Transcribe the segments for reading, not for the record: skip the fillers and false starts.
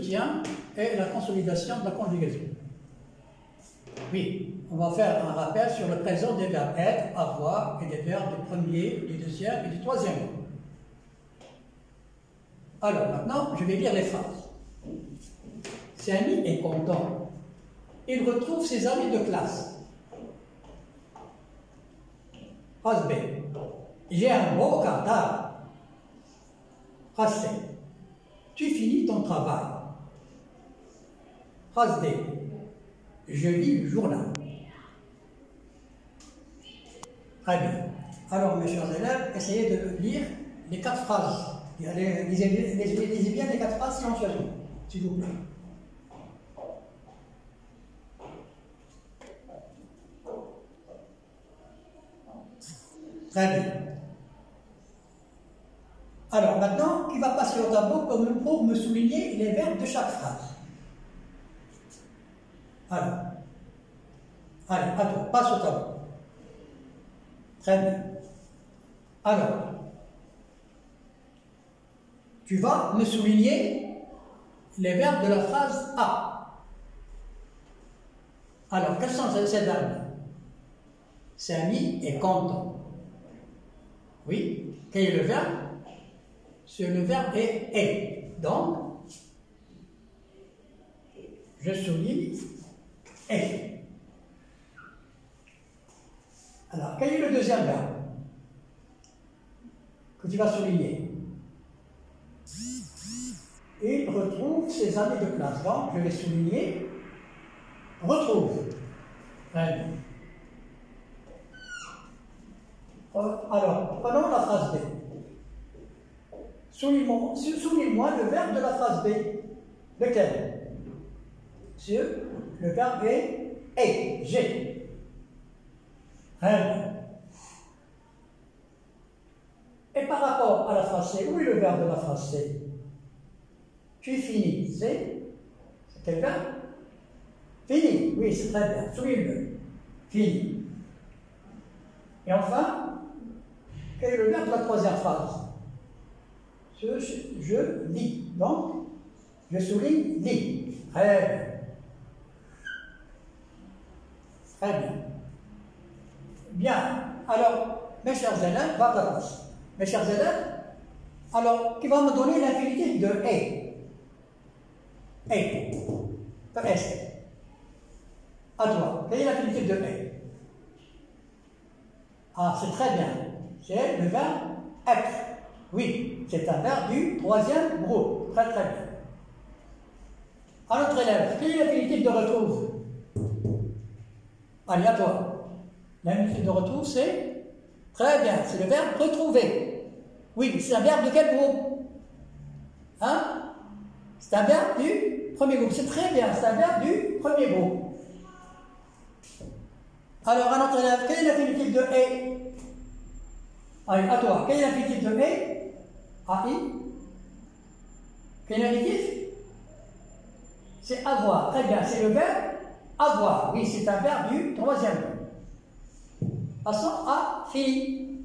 soutien et la consolidation de la conjugaison. Oui, on va faire un rappel sur le présent des verbes être, avoir et des verbes du premier, du deuxième et du troisième groupe. Alors maintenant, je vais lire les phrases. Samy est content. Il retrouve ses amis de classe. Phrase B. J'ai un beau cartable. Phrase C. Tu finis ton travail. Phrase D. Je lis le journal. Très bien. Alors, mes chers élèves, essayez de lire les 4 phrases. Lisez bien les 4 phrases silencieusement, s'il vous plaît. Très bien. Alors maintenant, qui va passer au tableau pour me souligner les verbes de chaque phrase. Alors, allez, à toi, passe au tableau. Très bien. Alors, tu vas me souligner les verbes de la phrase A. Alors, quels sont ces verbes? Samy est content. Oui, quel est le verbe? Le verbe est. Donc, je souligne est. Alors, quel est le deuxième verbe que tu vas souligner? Il retrouve ses amis de classe. Donc, je vais souligner retrouve. Très bien. Alors, prenons la phrase B. Souligne-moi le verbe de la phrase B. Lequel? Le verbe est. J'ai. Très bien. Et par rapport à la phrase C, où est le verbe de la phrase C? Tu finis. C'est quel verbe? Fini. Oui, c'est très bien. Souligne-le. Fini. Et enfin, quel est le verbe de la troisième phrase? Je lis. Donc, je souligne lis. Très bien. Très bien. Bien. Alors, mes chers élèves, va à ta place. Mes chers élèves, alors, qui va me donner l'infinitif de est? Est. Est. À toi. Quel est l'infinitif de est? Ah, c'est très bien. C'est le verbe être. Oui, c'est un verbe du troisième groupe. Très très bien. À notre élève, quel est l'infinitif de retrouve? Allez, à toi. L'infinitif de retrouve, c'est très bien, c'est le verbe retrouver. Oui, c'est un verbe de quel groupe? Hein? C'est un verbe du premier groupe. C'est très bien, c'est un verbe du premier groupe. Alors, à notre élève, quel est l'infinitif de est? Allez, à toi, quel est l'infinitif de est? AI. Quel est l'infinitif? C'est avoir. Très bien, c'est le verbe avoir. Oui, c'est un verbe du troisième groupe. Passons à fini.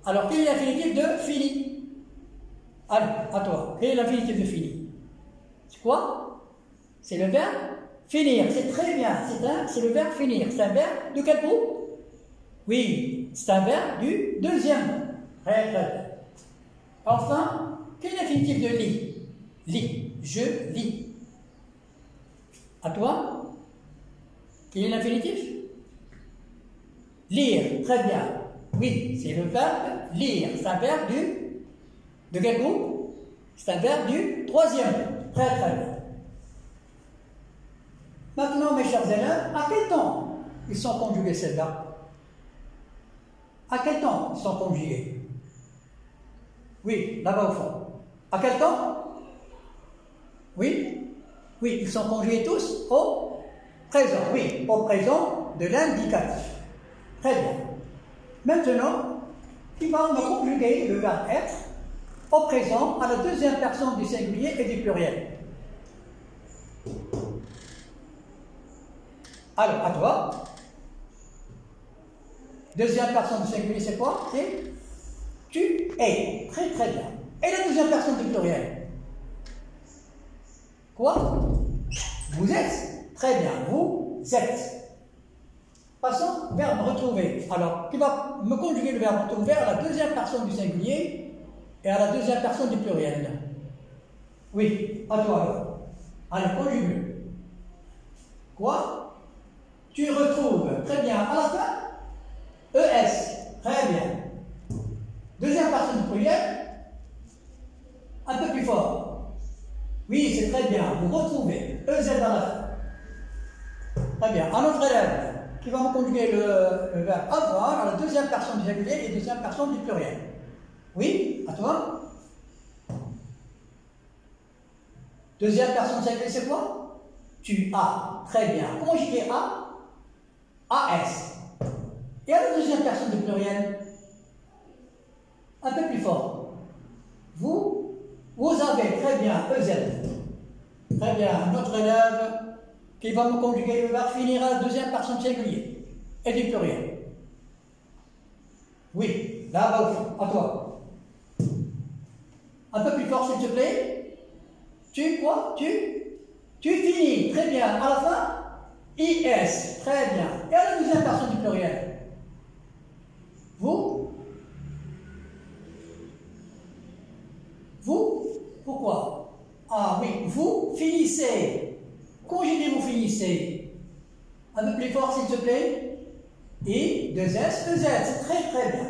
Alors, quel est l'infinitif de fini? Allez, à toi. Quel est l'infinitif de fini? C'est quoi? C'est le verbe finir. C'est très bien. C'est le verbe finir. C'est un verbe de quel groupe? Oui, c'est un verbe du deuxième. Très, très bien. Enfin, quel est l'infinitif de lis? Lis. Je lis. À toi? Quel est l'infinitif? Lire. Très bien. Oui, c'est le verbe lire. C'est un verbe de quel groupe? C'est un verbe du troisième. Très très bien. Maintenant, mes chers élèves, à quel temps ils sont conjugués ces verbes? À quel temps ils sont conjugués? Oui, là-bas au fond. À quel temps? Oui? Oui, ils sont conjugués tous au présent. Oui, au présent de l'indicatif. Très bien. Maintenant, il va me conjuguer le verbe être au présent à la deuxième personne du singulier et du pluriel. Alors, à toi. Deuxième personne du singulier, c'est quoi? C'est tu es. Très très bien. Et la deuxième personne du pluriel? Quoi? Vous êtes. Très bien, vous êtes. Passons, verbe retrouver. Alors, qui va me conjuguer le verbe retrouver à la deuxième personne du singulier et à la deuxième personne du pluriel? Oui, à toi alors. Allez, conjugue. Quoi? Tu retrouves, très bien, à la fin, ES, très bien. Deuxième personne du pluriel, un peu plus fort. Oui, c'est très bien, vous retrouvez EZ à la fin. Très bien, un autre élève qui va me conjuguer le verbe avoir à la deuxième personne du singulier et deuxième personne du pluriel. Oui, à toi. Deuxième personne singulier, c'est quoi? Tu as. Très bien. Conjuguer a, as. Et à la deuxième personne du pluriel, un peu plus fort. Vous avez. Très bien. EZ. Très bien. Notre élève qui va me conjuguer le verbe finir à la deuxième personne singulier et du pluriel. Oui. Là, à toi. Un peu plus fort, s'il te plaît. Tu, quoi? Tu finis, très bien. À la fin, IS, très bien. Et à la deuxième personne du pluriel? Vous? Pourquoi? Ah oui, vous finissez. Conjuguez, vous finissez. Un peu plus fort, s'il te plaît. I, 2S, 2Z, c'est très très bien.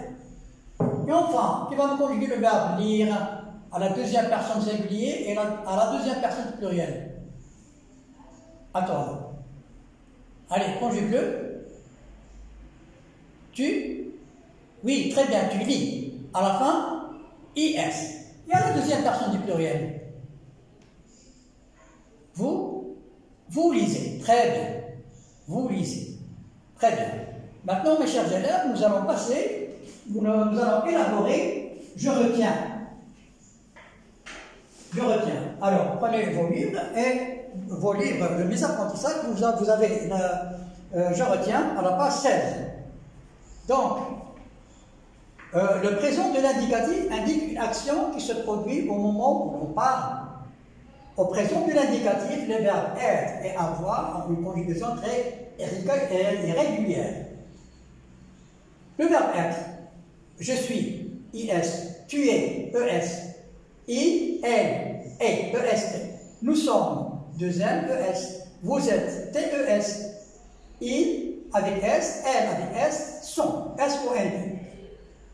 Et enfin, qui va me conjuguer le verbe lire à la deuxième personne singulier et à la deuxième personne plurielle? Attends. Allez, conjugue-le. Tu? Oui, très bien, tu lis. À la fin, IS. Et à la deuxième personne du pluriel? Vous lisez. Très bien. Vous lisez. Très bien. Maintenant, mes chers élèves, nous allons passer, nous allons élaborer, je retiens. Alors, prenez vos livres et vos livres de mes apprentissages, vous avez je retiens à la page 16. Donc, le présent de l'indicatif indique une action qui se produit au moment où l'on parle. Au présent de l'indicatif, les verbes être et avoir ont une conjugaison très irrégulière. Le verbe être, je suis, IS, tu es, ES, I, elle, est, EST. Nous sommes, deuxième, ES. Vous êtes, TES. I avec S, elle avec S, sont, S-O-N.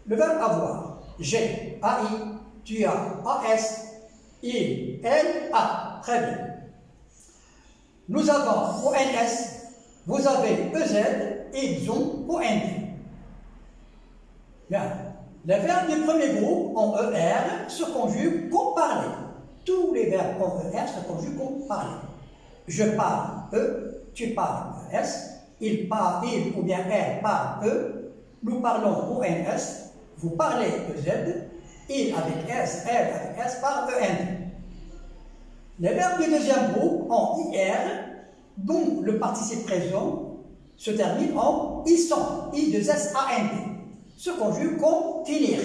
Le verbe avoir, j'ai, AI, tu as, AS, il, elle, a. Très bien. Nous avons ONS, vous avez EZ, ils ont OND. Bien. Les verbes du premier groupe en ER se conjuguent comme parler. Tous les verbes en ER se conjuguent comme parler. Je parle E, tu parles ES, il parle, il ou bien elle parle E, nous parlons ONS, vous parlez EZ, il avec S, elle avec S parle EN. Les verbes du deuxième groupe en IR, dont le participe présent se termine en ils sont, I2SAND, se conjuguent comme finir.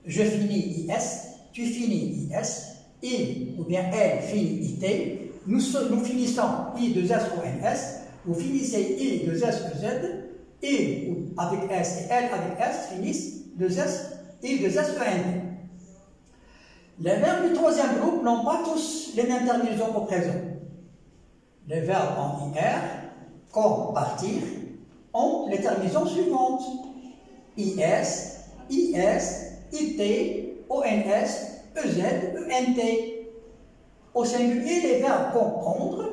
Je finis IS, tu finis IS, il ou bien elle finit IT, nous finissons I2SONS, vous finissez I2SEZ, il avec S et elle avec S finissent I2SEN. Les verbes du troisième groupe n'ont pas tous les mêmes terminaisons au présent. Les verbes en IR, comme partir, ont les terminaisons suivantes. IS, IT, ONS, EZ, ENT. Au singulier, les verbes comprendre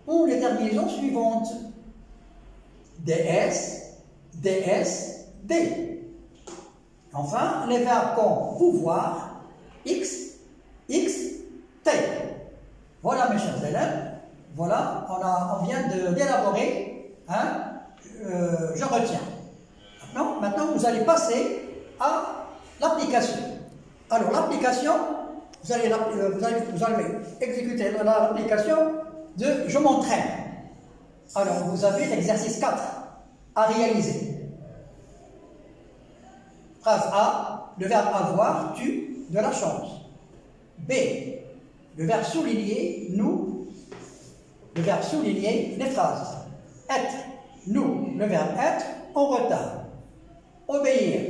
ont les terminaisons suivantes. DS, D. Enfin, les verbes comme pouvoir, X, T. Voilà mes chers élèves, voilà, on vient d'élaborer, je retiens. Maintenant, vous allez passer à l'application. Alors, l'application, vous allez exécuter l'application de je m'entraîne. Alors, vous avez l'exercice 4 à réaliser. Phrase A, le verbe avoir tue de la chance. B, Le verbe souligner, nous. Le verbe souligner, les phrases. Être, nous. Le verbe être, en retard. Obéir,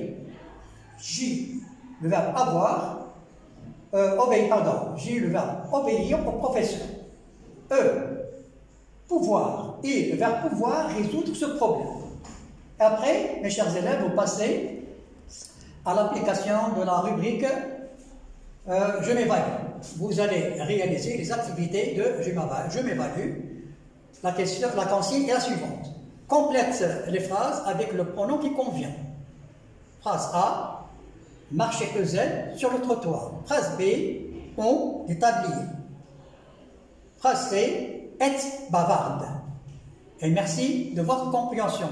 J. Le verbe avoir. J. Le verbe obéir au professeur. E. Pouvoir. Et le verbe pouvoir résoudre ce problème. Et après, mes chers élèves, vous passez à l'application de la rubrique je m'évalue. Vous allez réaliser les activités de je m'évalue. La consigne est la suivante. Complète les phrases avec le pronom qui convient. Phrase A, marcher que Z sur le trottoir. Phrase B, on établir. Phrase C, être bavarde. Et merci de votre compréhension.